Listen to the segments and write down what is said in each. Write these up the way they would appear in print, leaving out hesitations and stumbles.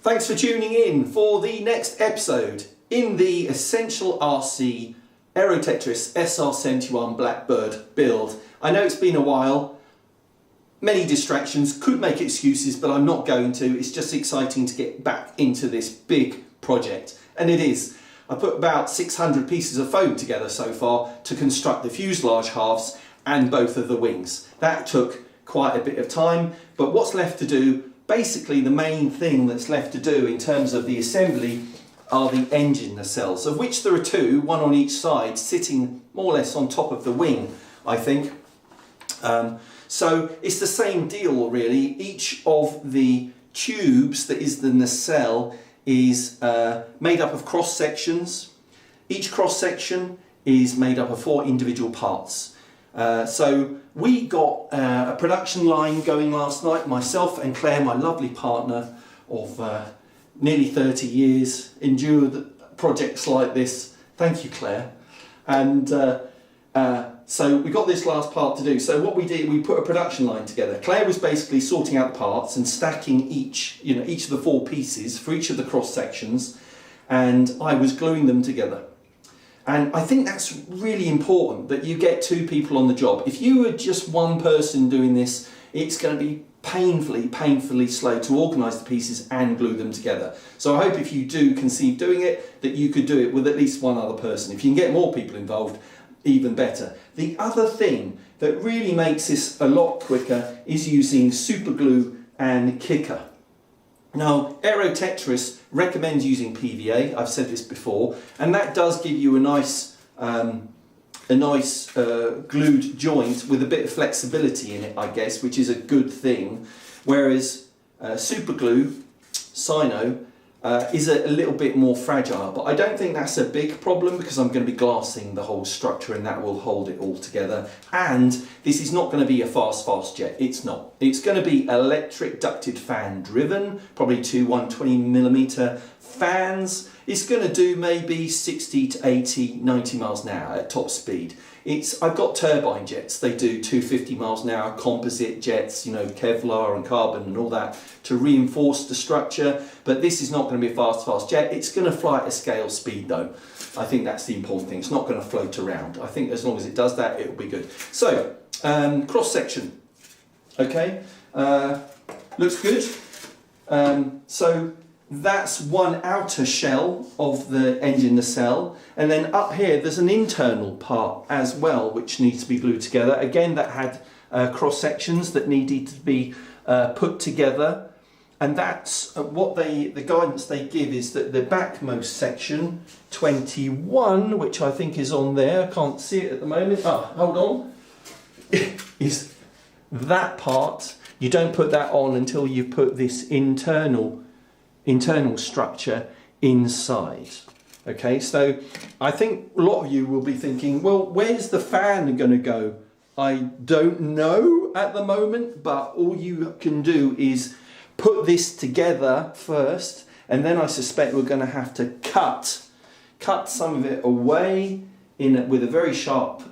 Thanks for tuning in for the next episode in the Essential RC Aero Tetris SR-71 Blackbird build. I know it's been a while, many distractions, could make excuses, but I'm not going to. It's just exciting to get back into this big project, and it is. I put about 600 pieces of foam together so far to construct the fuselage halves and both of the wings. That took quite a bit of time, but what's left to do, basically the main thing that's left to do in terms of the assembly are the engine nacelles, of which there are two, one on each side, sitting more or less on top of the wing, I think. So it's the same deal really. Each of the tubes that is the nacelle is made up of cross sections. Each cross section is made up of 4 individual parts. So we got a production line going last night. Myself and Claire, my lovely partner of nearly 30 years, endured projects like this. Thank you, Claire. And so we got this last part to do. So what we did, we put a production line together. Claire was basically sorting out the parts and stacking each of the 4 pieces for each of the cross sections, and I was gluing them together. And I think that's really important, that you get 2 people on the job. If you were just one person doing this, it's going to be painfully slow to organise the pieces and glue them together. So I hope if you do conceive doing it, that you could do it with at least one other person. If you can get more people involved, even better. The other thing that really makes this a lot quicker is using super glue and kicker. Now, Aero Tetris recommends using PVA, I've said this before, and that does give you a nice glued joint with a bit of flexibility in it, I guess, which is a good thing. Whereas super glue, Sino, is a little bit more fragile, but I don't think that's a big problem because I'm going to be glassing the whole structure and that will hold it all together. And this is not going to be a fast jet, it's not. It's going to be electric ducted fan driven, probably 2 120mm fans. It's going to do maybe 60 to 80, 90 miles an hour at top speed. I've got turbine jets, they do 250 miles an hour, composite jets, Kevlar and carbon and all that to reinforce the structure, but this is not going to be a fast jet. It's going to fly at a scale speed though. I think that's the important thing. It's not going to float around. I think as long as it does that, it'll be good. So, cross section, okay, looks good. So that's one outer shell of the engine nacelle, and then up here there's an internal part as well which needs to be glued together. Again, that had cross sections that needed to be put together, and that's what the guidance they give is that the backmost section 21, which I think is on there, I can't see it at the moment, hold on, is that part. You don't put that on until you put this internal structure inside. Okay, so I think a lot of you will be thinking, well, where's the fan going to go? I don't know at the moment, but all you can do is put this together first, and then I suspect we're going to have to cut some of it away with a very sharp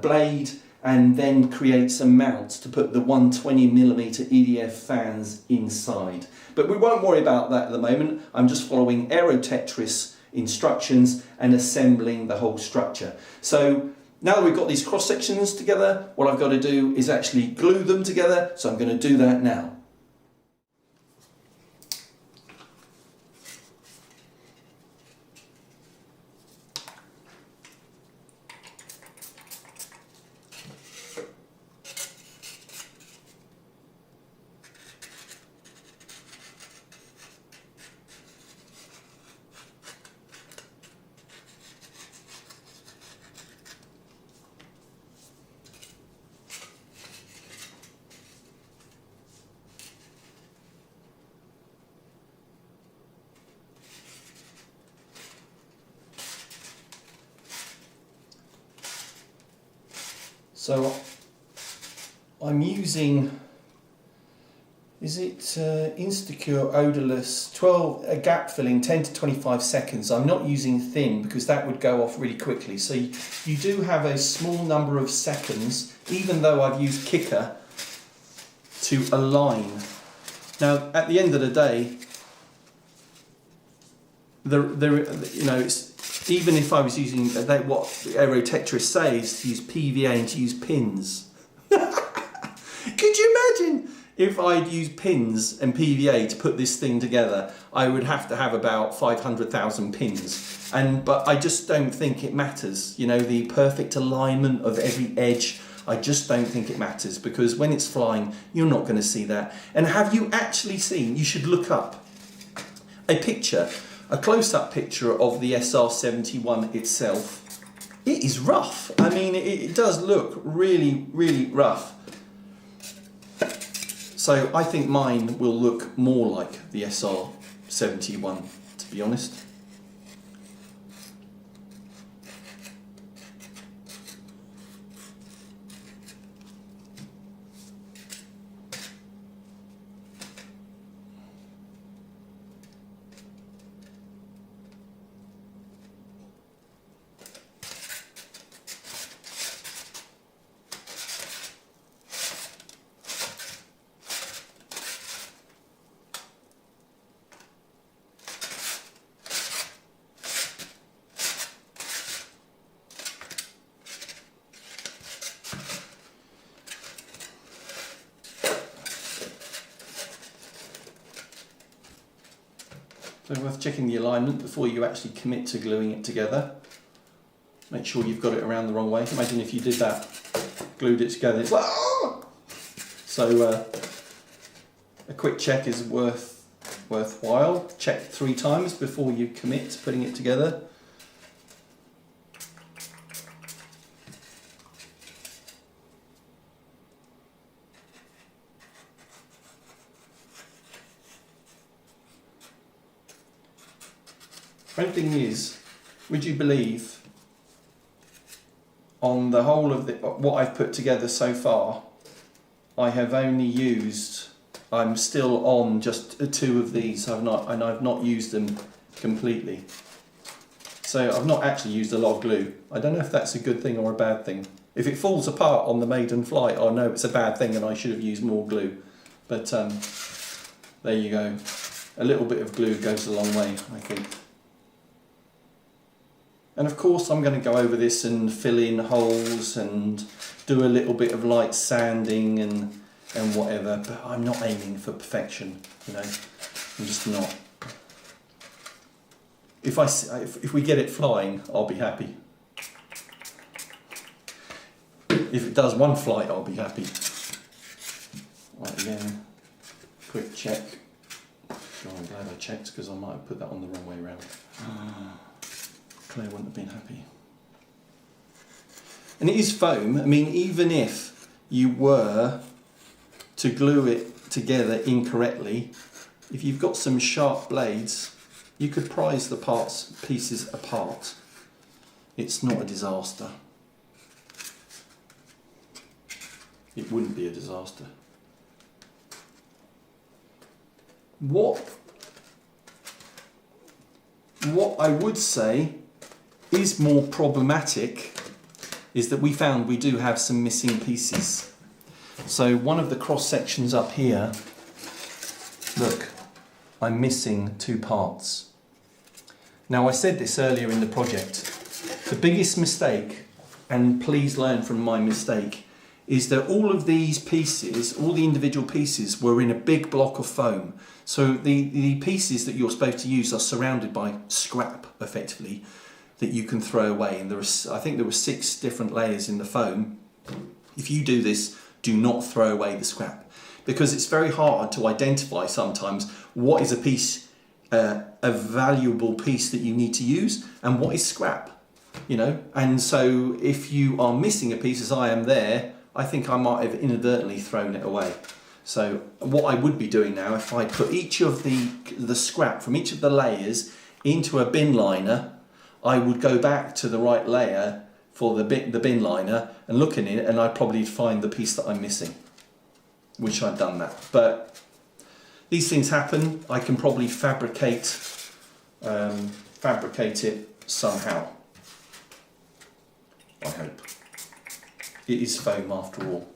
blade, and then create some mounts to put the 120mm EDF fans inside. But we won't worry about that at the moment. I'm just following Aero Tetris instructions and assembling the whole structure. So now that we've got these cross sections together, what I've got to do is actually glue them together. So I'm going to do that now. So I'm using, is it Instacure Odorless 12 gap filling 10 to 25 seconds. I'm not using thin because that would go off really quickly. So you do have a small number of seconds, even though I've used kicker to align. Now at the end of the day, you know, it's, even if I was using what Aerotetrists say is to use PVA and to use pins. Could you imagine if I'd use pins and PVA to put this thing together? I would have to have about 500,000 pins, but I just don't think it matters. You know, the perfect alignment of every edge, I just don't think it matters, because when it's flying, you're not going to see that. And have you actually seen, you should look up a picture, a close-up picture of the SR-71 itself. It is rough. I mean, it does look really, really rough. So I think mine will look more like the SR-71, to be honest. So worth checking the alignment before you actually commit to gluing it together. Make sure you've got it around the wrong way. Imagine if you did that, glued it together. It's like, ah! So a quick check is worthwhile. Check 3 times before you commit to putting it together. Funny thing is, would you believe, on the whole of what I've put together so far, I have only used, I'm still on just 2 of these. I've not used them completely. So I've not actually used a lot of glue. I don't know if that's a good thing or a bad thing. If it falls apart on the maiden flight, I know it's a bad thing and I should have used more glue. But there you go. A little bit of glue goes a long way, I think. And of course I'm going to go over this and fill in holes and do a little bit of light sanding and whatever, but I'm not aiming for perfection, you know, I'm just not. If we get it flying, I'll be happy. If it does one flight, I'll be happy. Right, again, quick check. Oh, I'm glad I checked, because I might have put that on the wrong way around. Claire wouldn't have been happy. And it is foam. I mean, even if you were to glue it together incorrectly, if you've got some sharp blades, you could prise the pieces apart. It's not a disaster. It wouldn't be a disaster. What I would say is more problematic is that we found we do have some missing pieces. So one of the cross sections up here, look, I'm missing 2 parts. Now I said this earlier in the project, the biggest mistake, and please learn from my mistake, is that all of these pieces, all the individual pieces, were in a big block of foam. So the pieces that you're supposed to use are surrounded by scrap, effectively, that you can throw away. And I think there were 6 different layers in the foam. If you do this, do not throw away the scrap, because it's very hard to identify sometimes what is a piece, a valuable piece that you need to use, and what is scrap, you know. And so if you are missing a piece, as I am there, I think I might have inadvertently thrown it away. So what I would be doing now, if I put each of the scrap from each of the layers into a bin liner, I would go back to the right layer for the bin liner and look in it, and I'd probably find the piece that I'm missing. Wish I'd done that. But these things happen. I can probably fabricate it somehow. I hope. It is foam after all.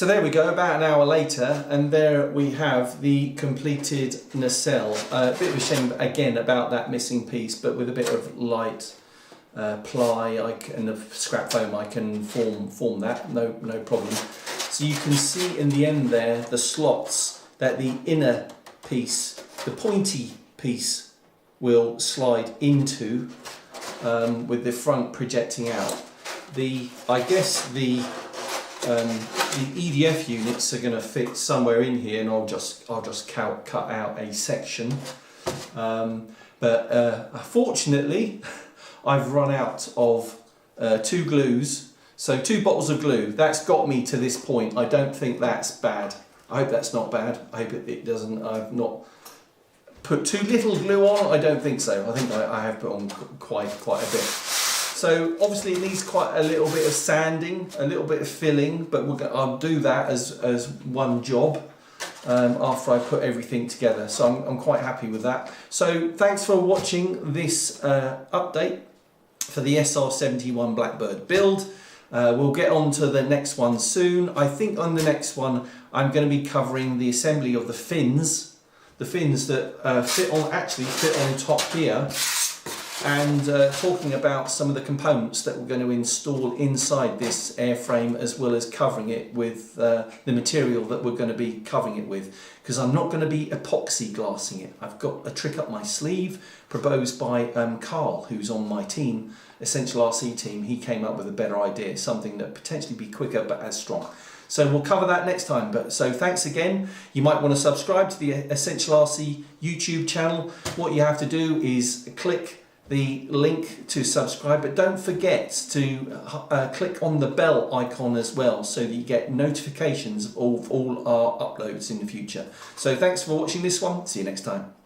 So there we go, about an hour later, and there we have the completed nacelle. A bit of a shame again about that missing piece, but with a bit of light ply and the scrap foam I can form that, no problem. So you can see in the end there the slots that the inner piece, the pointy piece, will slide into, with the front projecting out. I guess the EDF units are going to fit somewhere in here, and I'll just cut out a section. But fortunately, I've run out of 2 glues, so 2 bottles of glue. That's got me to this point. I don't think that's bad. I hope that's not bad. I hope it doesn't. I've not put too little glue on. I don't think so. I think I have put on quite a bit. So obviously it needs quite a little bit of sanding, a little bit of filling, but I'll do that as one job after I put everything together. So I'm quite happy with that. So thanks for watching this update for the SR-71 Blackbird build. We'll get on to the next one soon. I think on the next one I'm going to be covering the assembly of the fins that fit on top here, and talking about some of the components that we're going to install inside this airframe, as well as covering it with the material that we're going to be covering it with, because I'm not going to be epoxy glassing it. I've got a trick up my sleeve proposed by Carl, who's on my team, Essential RC team. He came up with a better idea, something that potentially be quicker but as strong. So we'll cover that next time. So thanks again. You might want to subscribe to the Essential RC YouTube channel. What you have to do is click the link to subscribe, but don't forget to click on the bell icon as well, so that you get notifications of all our uploads in the future. So thanks for watching this one. See you next time.